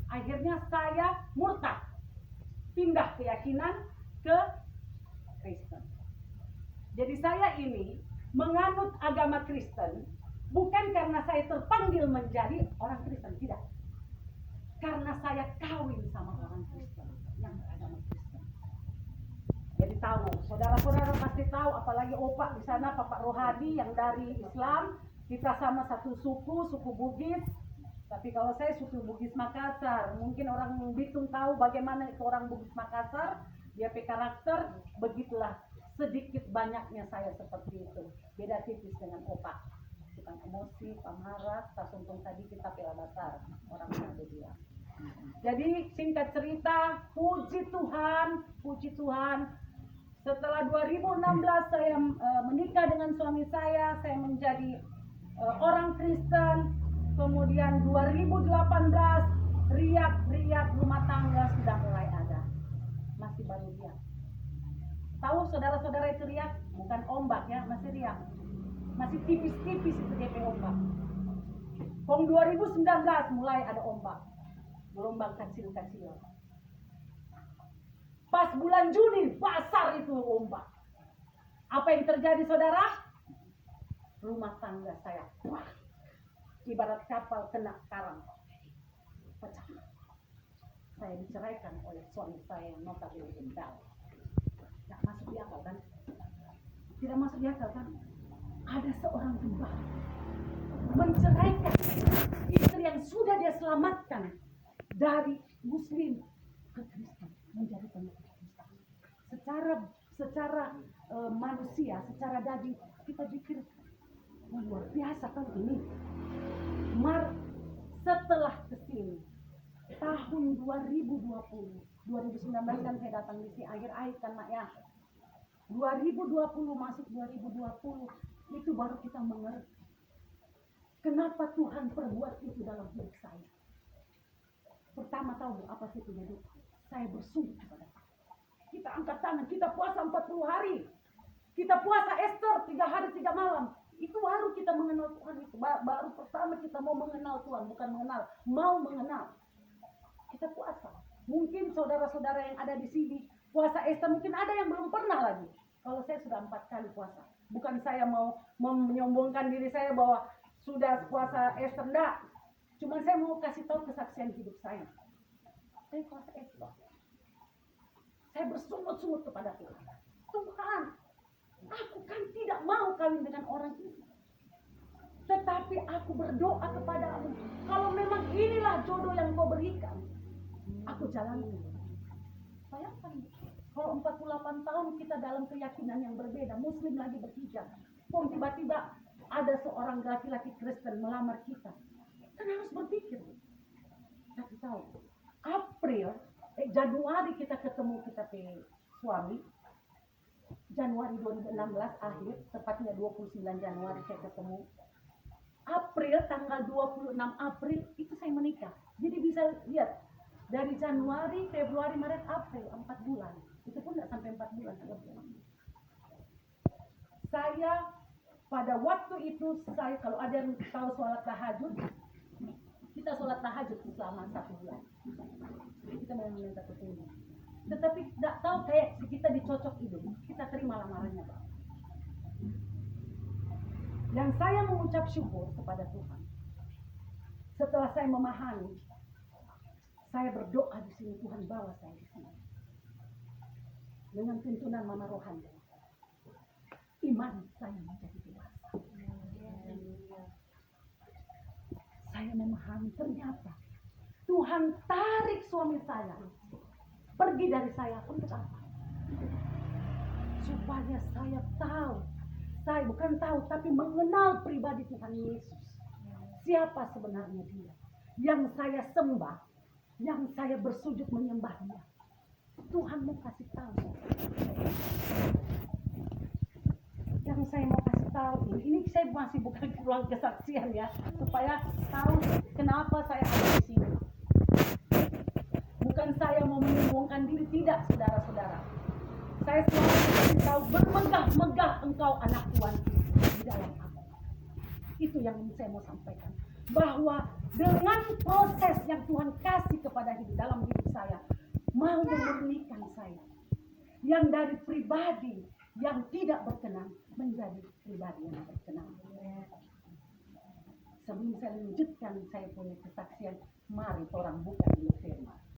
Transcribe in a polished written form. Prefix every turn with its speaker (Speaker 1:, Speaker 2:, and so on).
Speaker 1: Akhirnya saya murtad, pindah keyakinan ke Kristen. Jadi saya ini menganut agama Kristen bukan karena saya terpanggil menjadi orang Kristen, tidak. Karena saya kawin sama orang Kristen yang beragama Kristen. Jadi tahu, saudara-saudara pasti tahu, apalagi opak di sana, Bapak Rohadi yang dari Islam, kita sama satu suku Bugis. Tapi kalau saya suku Bugis Makassar, mungkin orang Bitung tahu bagaimana itu orang Bugis Makassar, dia punya karakter, begitulah. Sedikit banyaknya saya seperti itu. Beda tipis dengan opak. Tukang emosi, pamarah, tasungtung tadi kita pela dasar. Orang ada dia. Jadi singkat cerita, puji Tuhan. Setelah 2016 saya menikah dengan suami saya menjadi orang Kristen. Kemudian 2018 riak rumah tangga sudah mulai ada. Masih baru riak. Tahu saudara-saudara itu riak? Bukan ombak ya, masih riak. Masih tipis-tipis itu DP ombak. Pong 2019 mulai ada ombak. Gelombang kecil-kecil. Pas bulan Juni besar itu ombak. Apa yang terjadi saudara? Rumah tangga saya ibarat kapal kena karang, pecah. Saya diceraikan oleh suami saya yang notabene gembel. Tidak masuk di akal kan? Tidak masuk di akal kan? Ada seorang gembala menceraikan istri yang sudah dia selamatkan dari Muslim ke Kristen, menjadi pengikut Kristen. Secara manusia, secara daging kita pikir luar biasa kan ini. Setelah kesini tahun 2019 kan saya datang di sini akhir kan Mak ya. 2020 masuk 2020 itu baru kita mengerti kenapa Tuhan perbuat itu dalam hidup saya. Pertama tahu apa sih itu? Jadi saya bersungguh kepada Tuhan. Kita angkat tangan, kita puasa 40 hari. Kita puasa Esther 3 hari 3 malam. Itu baru kita mengenal Tuhan. Itu baru pertama kita mau mengenal Tuhan, bukan mengenal, mau mengenal. Kita puasa. Mungkin saudara-saudara yang ada di sini puasa Esther mungkin ada yang belum pernah lagi. Kalau saya sudah 4 kali puasa. Bukan saya mau menyombongkan diri saya bahwa sudah puasa Esther, enggak. Cuma saya mau kasih tahu kesaksian hidup saya. Saya puasa Esther. Saya bersungut-sungut kepada Tuhan. Tuhan, aku kan tidak mau kawin dengan orang ini. Tetapi aku berdoa kepadamu. Kalau memang inilah jodoh yang kau berikan, aku jalani. Bayangkan, kalau 48 tahun kita dalam keyakinan yang berbeda, Muslim lagi berhijab. Kok tiba-tiba ada seorang laki-laki Kristen melamar kita. Kan harus berpikir. Tapi tahu, Januari kita ketemu kita suami. Januari 2016 akhir, tepatnya 29 Januari saya ketemu. April, tanggal 26 April itu saya menikah. Jadi bisa lihat, dari Januari, Februari, Maret, April, 4 bulan. Itu pun tidak sampai 4 bulan. Saya, pada waktu itu, kalau ada yang tahu sholat tahajud, kita sholat tahajud selama 1 bulan. Kita mau meminta petunjuk. Tetapi tidak tahu kayak kita dicocok hidung, kita terima lamarannya Pak. Dan saya mengucap syukur kepada Tuhan. Setelah saya memahami, saya berdoa di sini, Tuhan bawa saya di sini. Dengan tuntunan Mama Rohani, iman saya menjadi dewasa. Saya memahami ternyata Tuhan tarik suami saya pergi dari saya untuk apa? Supaya saya tahu, saya bukan tahu tapi mengenal pribadi Tuhan Yesus. Siapa sebenarnya dia? Yang saya sembah, yang saya bersujud menyembah dia. Tuhan mau kasih tahu. Yang saya mau kasih tahu ini saya masih bukan ruang kesaksian ya, supaya tahu kenapa saya ada di sini. Bukan saya mau menyombongkan diri, tidak saudara-saudara. Saya selalu kasih tahu, bermegah-megah engkau anak Tuhan di dalam aku. Itu yang saya mau sampaikan. Bahwa dengan proses yang Tuhan kasih kepada pada dalam hidup saya, mau memurnikan saya, yang dari pribadi yang tidak berkenan menjadi pribadi yang berkenan. Sebelum saya lanjutkan saya punya kesaksian, mari orang buka dulu firman.